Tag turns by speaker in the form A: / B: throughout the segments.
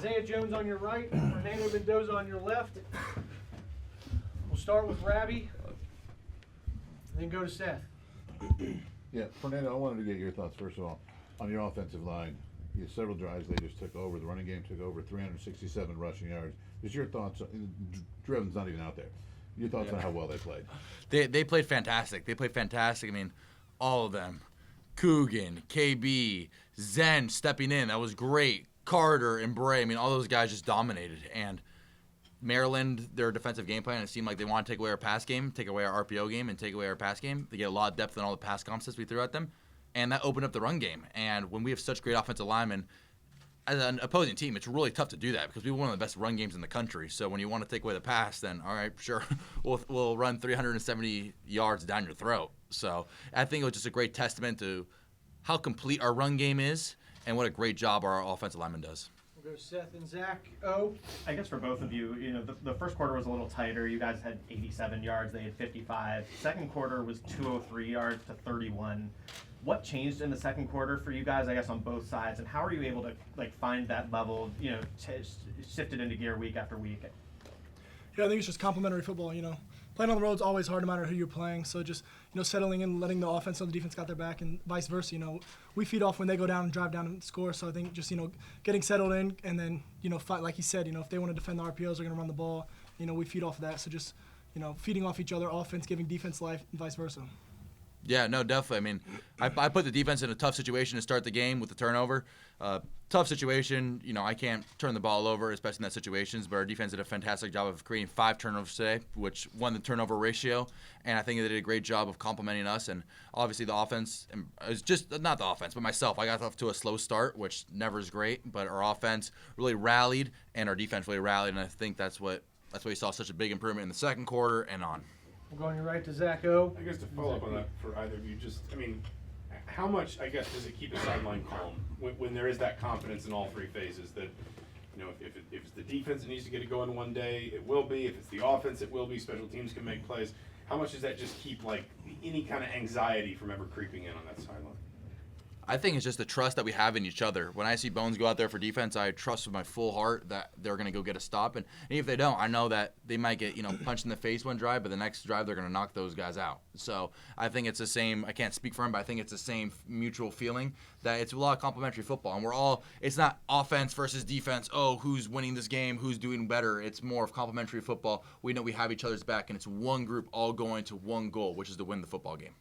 A: Isaiah Jones on your right, Fernando Mendoza on your left. We'll start with Rabbi, then go to Seth.
B: Yeah, Fernando, I wanted to get your thoughts, first of all, on your offensive line. You had several drives they just took over. The running game took over 367 rushing yards. Just your thoughts, Driven's not even out there. Your thoughts on how well they played.
C: They played fantastic. I mean, all of them. Coogan, KB, Zen stepping in. That was great. Carter and Bray. I mean, all those guys just dominated. And Maryland, their defensive game plan, it seemed like they want to take away our pass game, take away our RPO game, and take away our pass game. They get a lot of depth in all the pass concepts we threw at them. And that opened up the run game. And when we have such great offensive linemen, as an opposing team, it's really tough to do that because we have one of the best run games in the country. So when you want to take away the pass, then all right, sure, we'll run 370 yards down your throat. So I think it was just a great testament to how complete our run game is and what a great job our offensive lineman does.
A: We'll go Seth and Zach. Oh,
D: I guess for both of you, the first quarter was a little tighter. You guys had 87 yards. They had 55. Second quarter was 203 yards to 31. What changed in the second quarter for you guys, I guess, on both sides, and how are you able to find that level, shift it into gear week after week?
E: Yeah, I think it's just complementary football. Playing on the road is always hard no matter who you're playing. So just settling in, letting the offense know the defense got their back, and vice versa. We feed off when they go down and drive down and score. So I think just getting settled in, and then fight, like he said. If they want to defend the RPOs, they're going to run the ball. We feed off of that. So just feeding off each other, offense giving defense life, and vice versa.
C: Yeah, no, definitely. I mean, I put the defense in a tough situation to start the game with the turnover. Tough situation. I can't turn the ball over, especially in that situations, but our defense did a fantastic job of creating 5 turnovers today, which won the turnover ratio, and I think they did a great job of complimenting us. And obviously the offense, and it's just not the offense, but myself, I got off to a slow start, which never is great, but our offense really rallied, and our defense really rallied, and I think that's why you saw such a big improvement in the second quarter and on.
A: We'll go on your right to Zach O.
F: I guess to follow up on that for either of you, how much, I guess, does it keep the sideline calm when there is that confidence in all three phases that, if it's the defense that needs to get it going one day, it will be. If it's the offense, it will be. Special teams can make plays. How much does that just keep, any kind of anxiety from ever creeping in on that sideline?
C: I think it's just the trust that we have in each other. When I see Bones go out there for defense, I trust with my full heart that they're going to go get a stop. And if they don't, I know that they might get punched in the face one drive, but the next drive they're going to knock those guys out. So I think it's the same. I can't speak for him, but I think it's the same mutual feeling that it's a lot of complementary football. And it's not offense versus defense. Oh, who's winning this game? Who's doing better? It's more of complementary football. We know we have each other's back, and it's one group all going to one goal, which is to win the football game.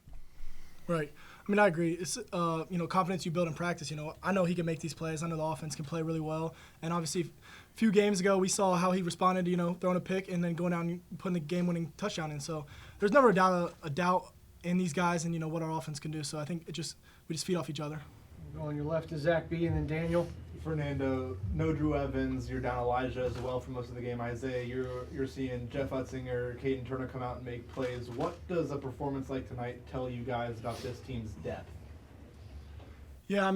E: Right. I agree. It's confidence you build in practice. I know he can make these plays. I know the offense can play really well. And obviously, a few games ago, we saw how he responded to throwing a pick and then going out and putting the game-winning touchdown in. So there's never a doubt in these guys and what our offense can do. So I think we just feed off each other.
A: We'll go on your left to Zach B. and then Daniel.
G: Fernando, no Drew Evans. You're down Elijah as well for most of the game. Isaiah, you're seeing Jeff Utzinger, Caden Turner come out and make plays. What does a performance like tonight tell you guys about this team's depth?
E: Yeah,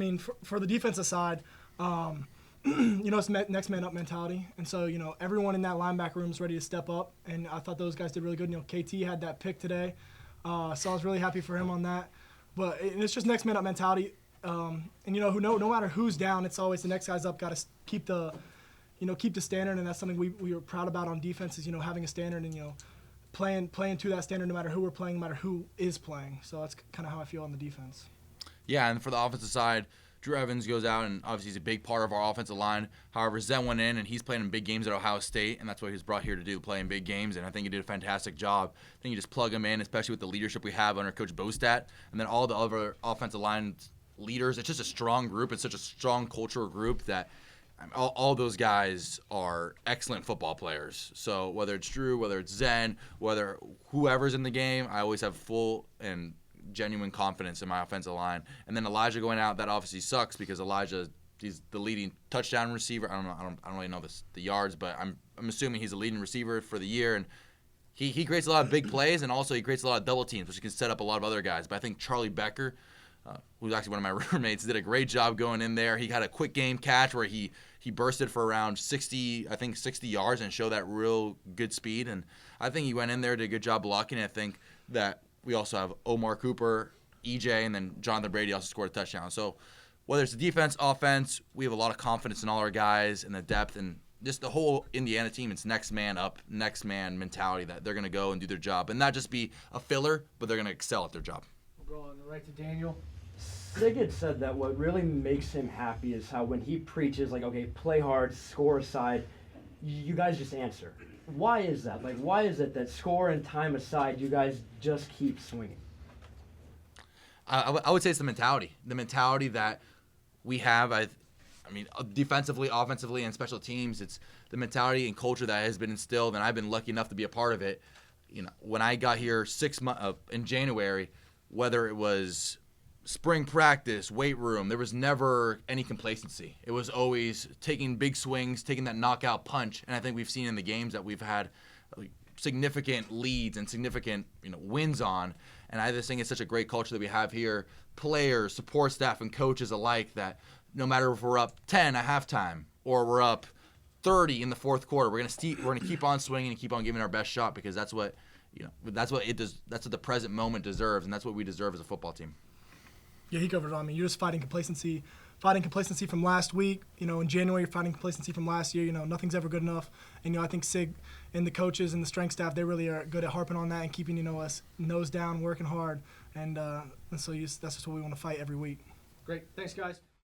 E: for the defensive side, it's next man up mentality, and so everyone in that linebacker room is ready to step up. And I thought those guys did really good. KT had that pick today, so I was really happy for him on that. But it's just next man up mentality. And no matter who's down, it's always the next guy's up. Got to keep the standard, and that's something we were proud about on defense is having a standard and playing to that standard no matter who we're playing, no matter who is playing. So that's kind of how I feel on the defense.
C: Yeah, and for the offensive side, Drew Evans goes out, and obviously he's a big part of our offensive line. However, Zen went in, and he's playing in big games at Ohio State, and that's what he was brought here to do, play in big games, and I think he did a fantastic job. I think you just plug him in, especially with the leadership we have under Coach Bostat, and then all the other offensive line leaders. It's just a strong group. It's such a strong cultural group that all those guys are excellent football players. So whether it's Drew, whether it's Zen, whether whoever's in the game, I always have full and genuine confidence in my offensive line. And then Elijah going out, that obviously sucks because Elijah, he's the leading touchdown receiver. I don't really know the yards, but I'm assuming he's the leading receiver for the year. And he creates a lot of big plays, and also he creates a lot of double teams, which can set up a lot of other guys. But I think Charlie Becker, who's actually one of my roommates, did a great job going in there. He had a quick game catch where he bursted for around 60 yards and showed that real good speed. And I think he went in there, did a good job blocking. I think that we also have Omar Cooper, EJ, and then Jonathan Brady also scored a touchdown. So whether it's the defense, offense, we have a lot of confidence in all our guys and the depth and just the whole Indiana team. It's next man up, next man mentality that they're going to go and do their job and not just be a filler, but they're going to excel at their job.
A: We'll go on the right to Daniel.
H: Sig had said that what really makes him happy is how when he preaches, like, okay, play hard, score aside, you guys just answer. Why is that? Like, why is it that score and time aside, you guys just keep swinging?
C: I would say it's the mentality that we have. I mean, defensively, offensively, and special teams, it's the mentality and culture that has been instilled, and I've been lucky enough to be a part of it. You know, when I got here 6 months in January, whether it was spring practice, weight room, there was never any complacency. It was always taking big swings, taking that knockout punch, and I think we've seen in the games that we've had significant leads and significant wins on. And I just think it's such a great culture that we have here, players, support staff, and coaches alike, that no matter if we're up 10 at halftime or we're up 30 in the fourth quarter, we're gonna keep on swinging and keep on giving our best shot, because that's what that's what the present moment deserves, and that's what we deserve as a football team.
E: Yeah, he covered it. I mean, you're just fighting complacency from last week. In January, you're fighting complacency from last year. Nothing's ever good enough. And I think Sig and the coaches and the strength staff, they really are good at harping on that and keeping us nose down, working hard, and so that's just what we want to fight every week.
A: Great. Thanks, guys.